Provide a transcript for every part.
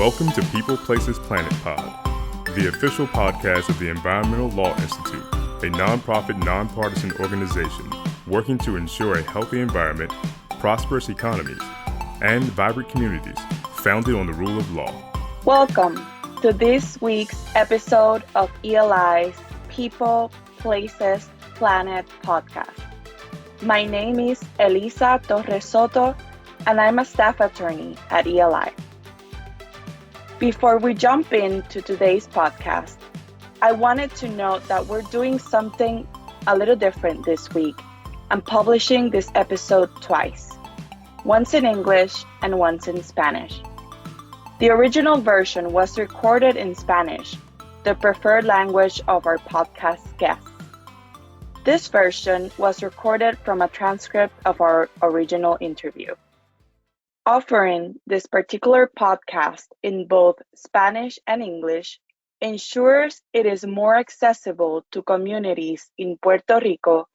Welcome to People Places Planet Pod, the official podcast of the Environmental Law Institute, a nonprofit, nonpartisan organization working to ensure a healthy environment, prosperous economies, and vibrant communities founded on the rule of law. Welcome to this week's episode of ELI's People, Places, Planet podcast. My name is Elissa Torres-Soto, and I'm a staff attorney at ELI. Before we jump into today's podcast, I wanted to note that we're doing something a little different this week and publishing this episode twice, once in English and once in Spanish. The original version was recorded in Spanish, the preferred language of our podcast guests. This version was recorded from a transcript of our original interview. Offering this particular podcast in both Spanish and English ensures it is more accessible to communities in Puerto Rico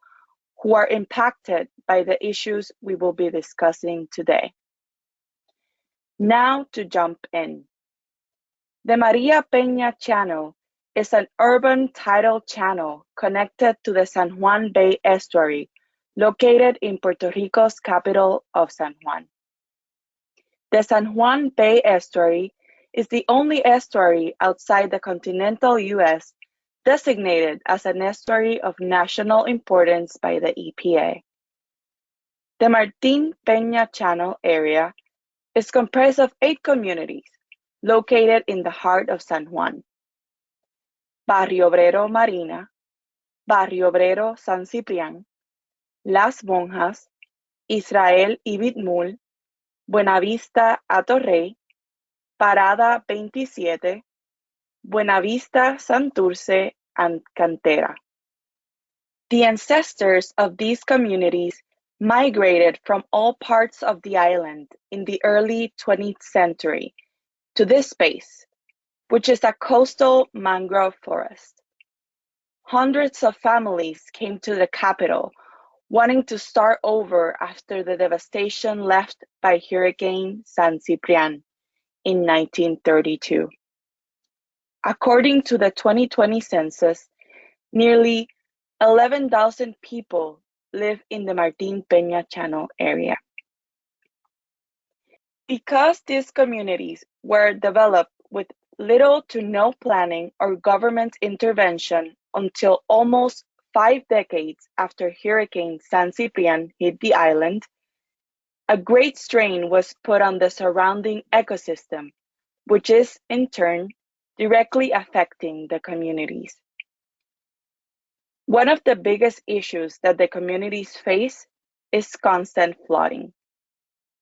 who are impacted by the issues we will be discussing today. Now to jump in. The Mayrita Peña channel is an urban tidal channel connected to the San Juan Bay Estuary, located in Puerto Rico's capital of San Juan. The San Juan Bay Estuary is the only estuary outside the continental U.S. designated as an estuary of national importance by the EPA. The Martin Peña Channel area is comprised of 8 communities located in the heart of San Juan: Barrio Obrero Marina, Barrio Obrero San Ciprián, Las Monjas, Israel y Bitmul, Buenavista Atorrey, Parada 27, Buenavista Santurce, and Cantera. The ancestors of these communities migrated from all parts of the island in the early 20th century to this space, which is a coastal mangrove forest. Hundreds of families came to the capital, wanting to start over after the devastation left by Hurricane San Ciprián in 1932. According to the 2020 census, nearly 11,000 people live in the Martin Peña Channel area. Because these communities were developed with little to no planning or government intervention until almost 5 decades after Hurricane San Ciprián hit the island, a great strain was put on the surrounding ecosystem, which is, in turn, directly affecting the communities. One of the biggest issues that the communities face is constant flooding.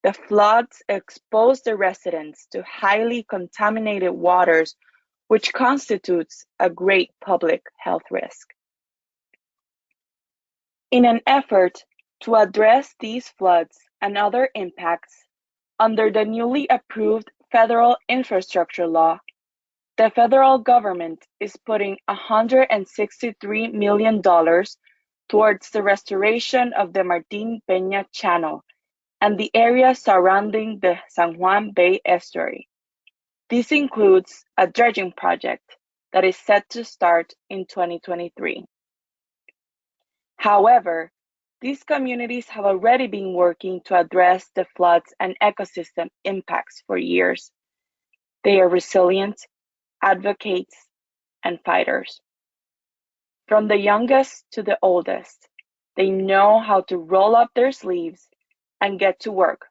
The floods expose the residents to highly contaminated waters, which constitutes a great public health risk. In an effort to address these floods and other impacts, under the newly approved federal infrastructure law, the federal government is putting $163 million towards the restoration of the Martin Peña Channel and the area surrounding the San Juan Bay Estuary. This includes a dredging project that is set to start in 2023. However, these communities have already been working to address the floods and ecosystem impacts for years. They are resilient, advocates, and fighters. From the youngest to the oldest, they know how to roll up their sleeves and get to work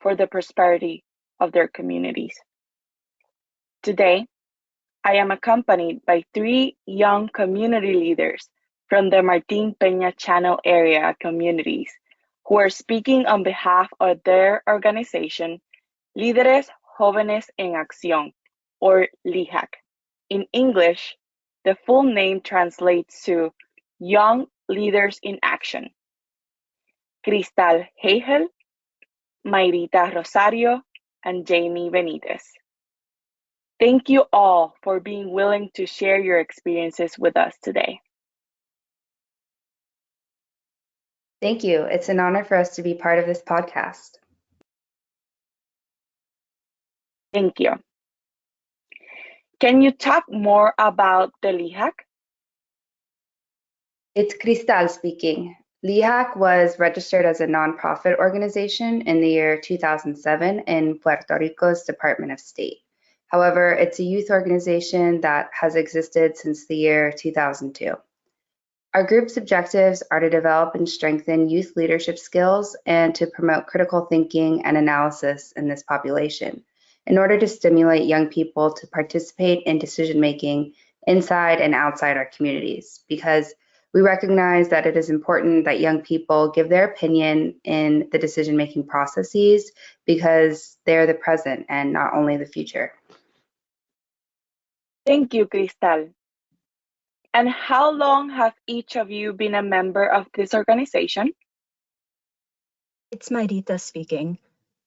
for the prosperity of their communities. Today, I am accompanied by 3 young community leaders from the Martin Peña Channel area communities who are speaking on behalf of their organization, Líderes Jóvenes en Acción, or LIJAC. In English, the full name translates to Young Leaders in Action. Krystal Géigel, Mayrita Rosario, and Jeymi Benítez. Thank you all for being willing to share your experiences with us today. Thank you. It's an honor for us to be part of this podcast. Thank you. Can you talk more about the LIJAC? It's Krystal speaking. LIJAC was registered as a nonprofit organization in the year 2007 in Puerto Rico's Department of State. However, it's a youth organization that has existed since the year 2002. Our group's objectives are to develop and strengthen youth leadership skills and to promote critical thinking and analysis in this population in order to stimulate young people to participate in decision-making inside and outside our communities, because we recognize that it is important that young people give their opinion in the decision-making processes because they're the present and not only the future. Thank you, Krystal. And how long have each of you been a member of this organization? It's Mayrita speaking.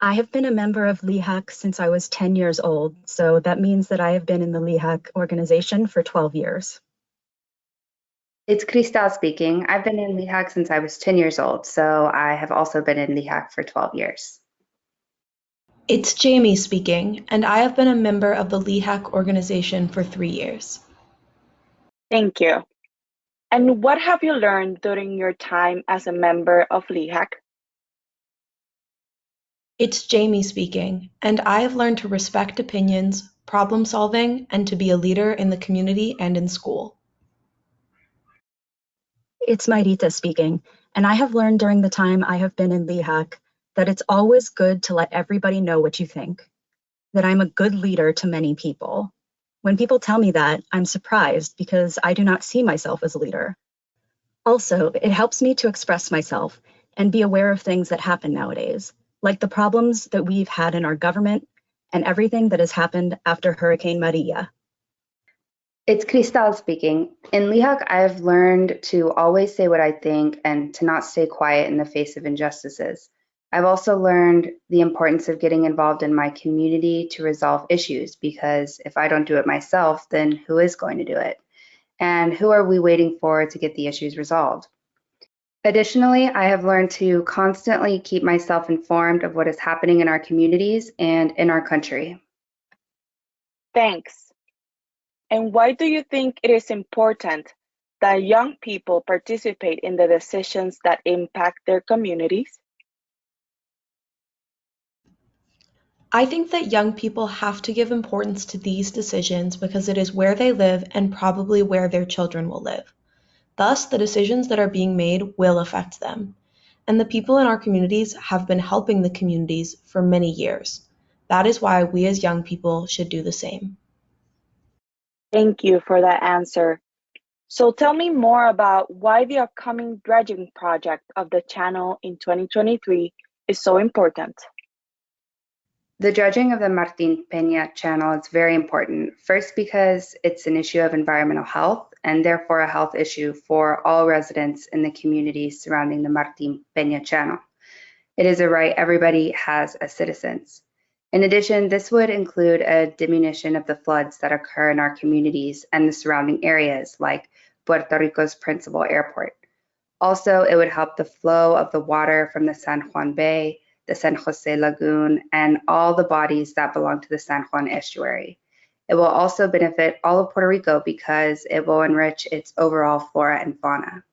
I have been a member of LIJAC since I was 10 years old, so that means that I have been in the LIJAC organization for 12 years. It's Krystal speaking. I've been in LIJAC since I was 10 years old, so I have also been in LIJAC for 12 years. It's Jeymi speaking, and I have been a member of the LIJAC organization for 3 years. Thank you. And what have you learned during your time as a member of LIJAC? It's Jeymi speaking, and I have learned to respect opinions, problem solving, and to be a leader in the community and in school. It's Mayrita speaking, and I have learned during the time I have been in LIJAC that it's always good to let everybody know what you think, that I'm a good leader to many people. When people tell me that, I'm surprised because I do not see myself as a leader. Also, it helps me to express myself and be aware of things that happen nowadays, like the problems that we've had in our government and everything that has happened after Hurricane Maria. It's Krystal speaking. In LIJAC, I've learned to always say what I think and to not stay quiet in the face of injustices. I've also learned the importance of getting involved in my community to resolve issues, because if I don't do it myself, then who is going to do it? And who are we waiting for to get the issues resolved? Additionally, I have learned to constantly keep myself informed of what is happening in our communities and in our country. Thanks. And why do you think it is important that young people participate in the decisions that impact their communities? I think that young people have to give importance to these decisions because it is where they live and probably where their children will live. Thus, the decisions that are being made will affect them. And the people in our communities have been helping the communities for many years. That is why we as young people should do the same. Thank you for that answer. So tell me more about why the upcoming dredging project of the channel in 2023 is so important. The dredging of the Martin Peña channel is very important. First, because it's an issue of environmental health and therefore a health issue for all residents in the communities surrounding the Martin Peña channel. It is a right everybody has as citizens. In addition, this would include a diminution of the floods that occur in our communities and the surrounding areas, like Puerto Rico's principal airport. Also, it would help the flow of the water from the San Juan Bay, the San Jose Lagoon, and all the bodies that belong to the San Juan Estuary. It will also benefit all of Puerto Rico because it will enrich its overall flora and fauna.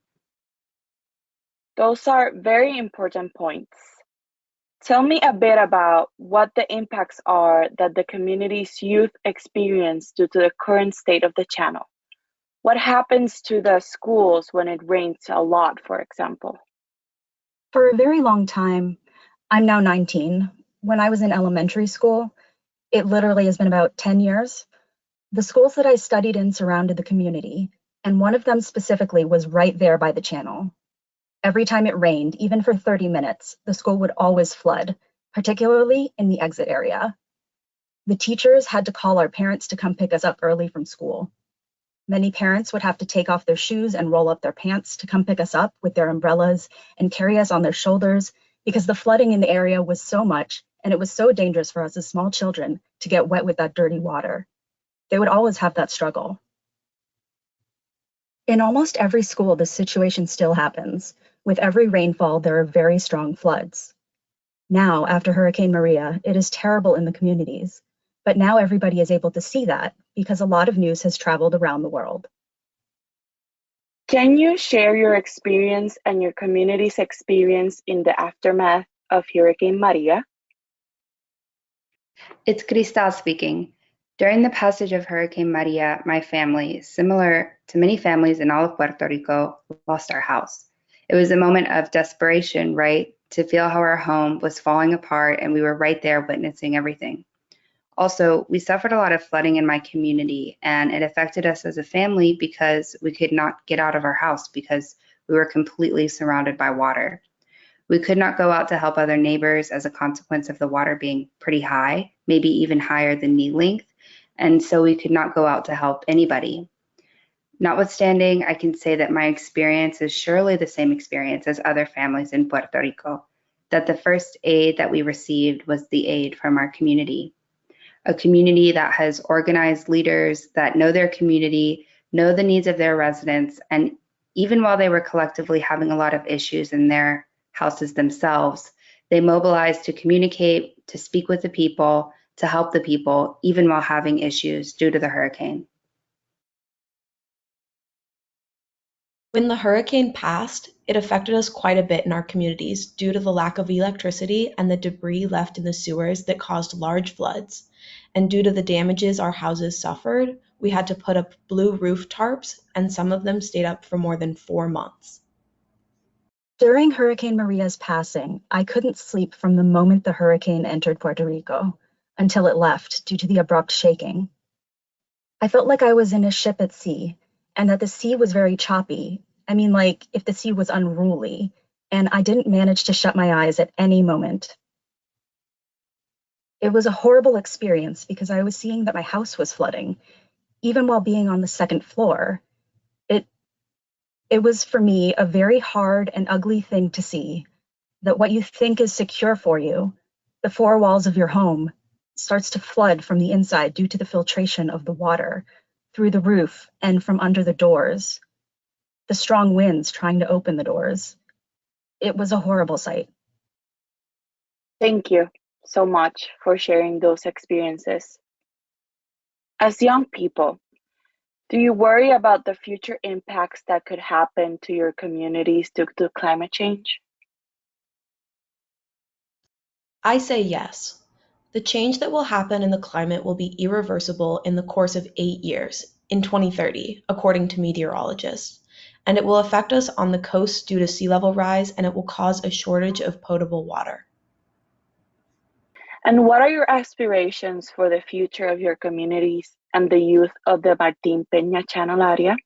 Those are very important points. Tell me a bit about what the impacts are that the community's youth experience due to the current state of the channel. What happens to the schools when it rains a lot, for example? For a very long time, I'm now 19. When I was in elementary school, it literally has been about 10 years. The schools that I studied in surrounded the community, and one of them specifically was right there by the channel. Every time it rained, even for 30 minutes, the school would always flood, particularly in the exit area. The teachers had to call our parents to come pick us up early from school. Many parents would have to take off their shoes and roll up their pants to come pick us up with their umbrellas and carry us on their shoulders because the flooding in the area was so much and it was so dangerous for us as small children to get wet with that dirty water. They would always have that struggle. In almost every school, this situation still happens. With every rainfall, there are very strong floods. Now, after Hurricane Maria, it is terrible in the communities. But now everybody is able to see that because a lot of news has traveled around the world. Can you share your experience and your community's experience in the aftermath of Hurricane Maria? It's Krystal speaking. During the passage of Hurricane Maria, my family, similar to many families in all of Puerto Rico, lost our house. It was a moment of desperation, right? To feel how our home was falling apart and we were right there witnessing everything. Also, we suffered a lot of flooding in my community, and it affected us as a family because we could not get out of our house because we were completely surrounded by water. We could not go out to help other neighbors as a consequence of the water being pretty high, maybe even higher than knee length, and so we could not go out to help anybody. Notwithstanding, I can say that my experience is surely the same experience as other families in Puerto Rico, that the first aid that we received was the aid from our community. A community that has organized leaders that know their community, know the needs of their residents, and even while they were collectively having a lot of issues in their houses themselves, they mobilized to communicate, to speak with the people, to help the people, even while having issues due to the hurricane. When the hurricane passed, it affected us quite a bit in our communities due to the lack of electricity and the debris left in the sewers that caused large floods. And due to the damages our houses suffered, we had to put up blue roof tarps, and some of them stayed up for more than 4 months. During Hurricane Maria's passing, I couldn't sleep from the moment the hurricane entered Puerto Rico until it left due to the abrupt shaking. I felt like I was in a ship at sea and that the sea was very choppy. I mean, like if the sea was unruly, and I didn't manage to shut my eyes at any moment. It was a horrible experience because I was seeing that my house was flooding, even while being on the second floor. It was for me a very hard and ugly thing to see, that what you think is secure for you, the four walls of your home, starts to flood from the inside due to the filtration of the water, through the roof and from under the doors, the strong winds trying to open the doors. It was a horrible sight. Thank you so much for sharing those experiences. As young people, do you worry about the future impacts that could happen to your communities due to climate change? I say yes. The change that will happen in the climate will be irreversible in the course of 8 years, in 2030, according to meteorologists. And it will affect us on the coast due to sea level rise, and it will cause a shortage of potable water. And what are your aspirations for the future of your communities and the youth of the Martin Peña Channel area?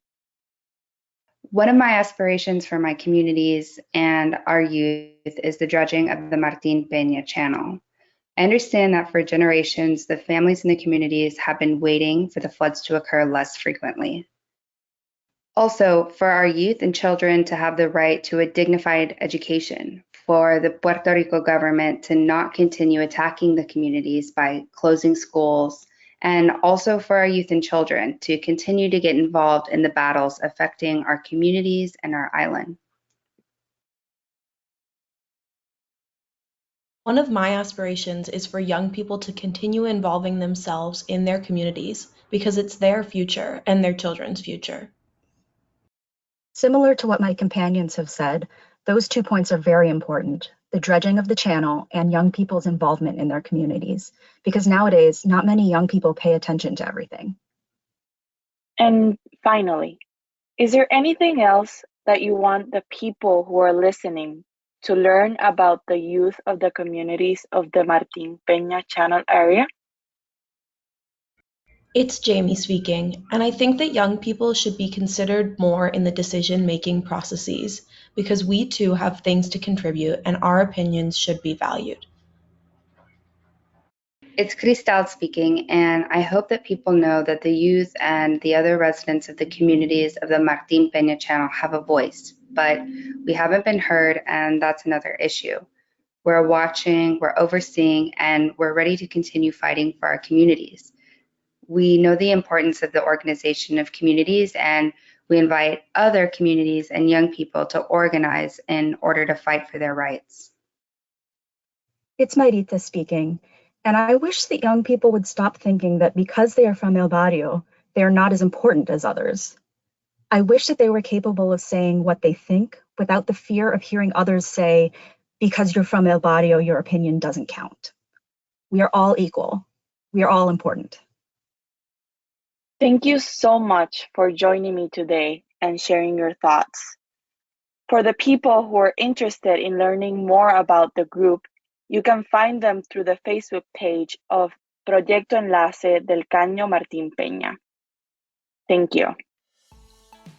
One of my aspirations for my communities and our youth is the dredging of the Martin Peña Channel. I understand that for generations, the families in the communities have been waiting for the floods to occur less frequently. Also, for our youth and children to have the right to a dignified education, for the Puerto Rico government to not continue attacking the communities by closing schools, and also for our youth and children to continue to get involved in the battles affecting our communities and our island. One of my aspirations is for young people to continue involving themselves in their communities because it's their future and their children's future. Similar to what my companions have said, those 2 points are very important, the dredging of the channel and young people's involvement in their communities, because nowadays, not many young people pay attention to everything. And finally, is there anything else that you want the people who are listening to learn about the youth of the communities of the Martin Peña Channel area? It's Jeymi speaking, and I think that young people should be considered more in the decision-making processes because we too have things to contribute and our opinions should be valued. It's Krystal speaking, and I hope that people know that the youth and the other residents of the communities of the Martin Peña Channel have a voice, but we haven't been heard, and that's another issue. We're watching, we're overseeing, and we're ready to continue fighting for our communities. We know the importance of the organization of communities, and we invite other communities and young people to organize in order to fight for their rights. It's Mayrita speaking, And I wish that young people would stop thinking that because they are from El Barrio, they are not as important as others. I wish that they were capable of saying what they think without the fear of hearing others say, because you're from El Barrio, your opinion doesn't count. We are all equal. We are all important. Thank you so much for joining me today and sharing your thoughts. For the people who are interested in learning more about the group, you can find them through the Facebook page of Proyecto Enlace del Caño Martín Peña. Thank you.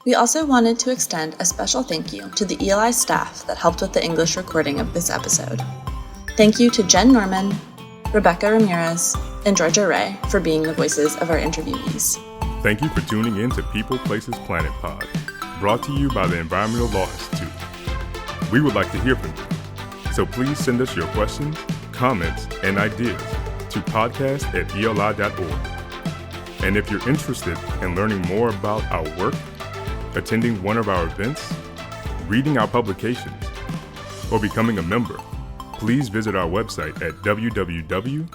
We also wanted to extend a special thank you to the ELI staff that helped with the English recording of this episode. Thank you to Jen Norman, Rebecca Ramirez, and Georgia Ray for being the voices of our interviewees. Thank you for tuning in to People Places Planet Pod, brought to you by the Environmental Law Institute. We would like to hear from you, so please send us your questions, comments, and ideas to podcast@eli.org. And if you're interested in learning more about our work, attending one of our events, reading our publications, or becoming a member, please visit our website at www.eli.org.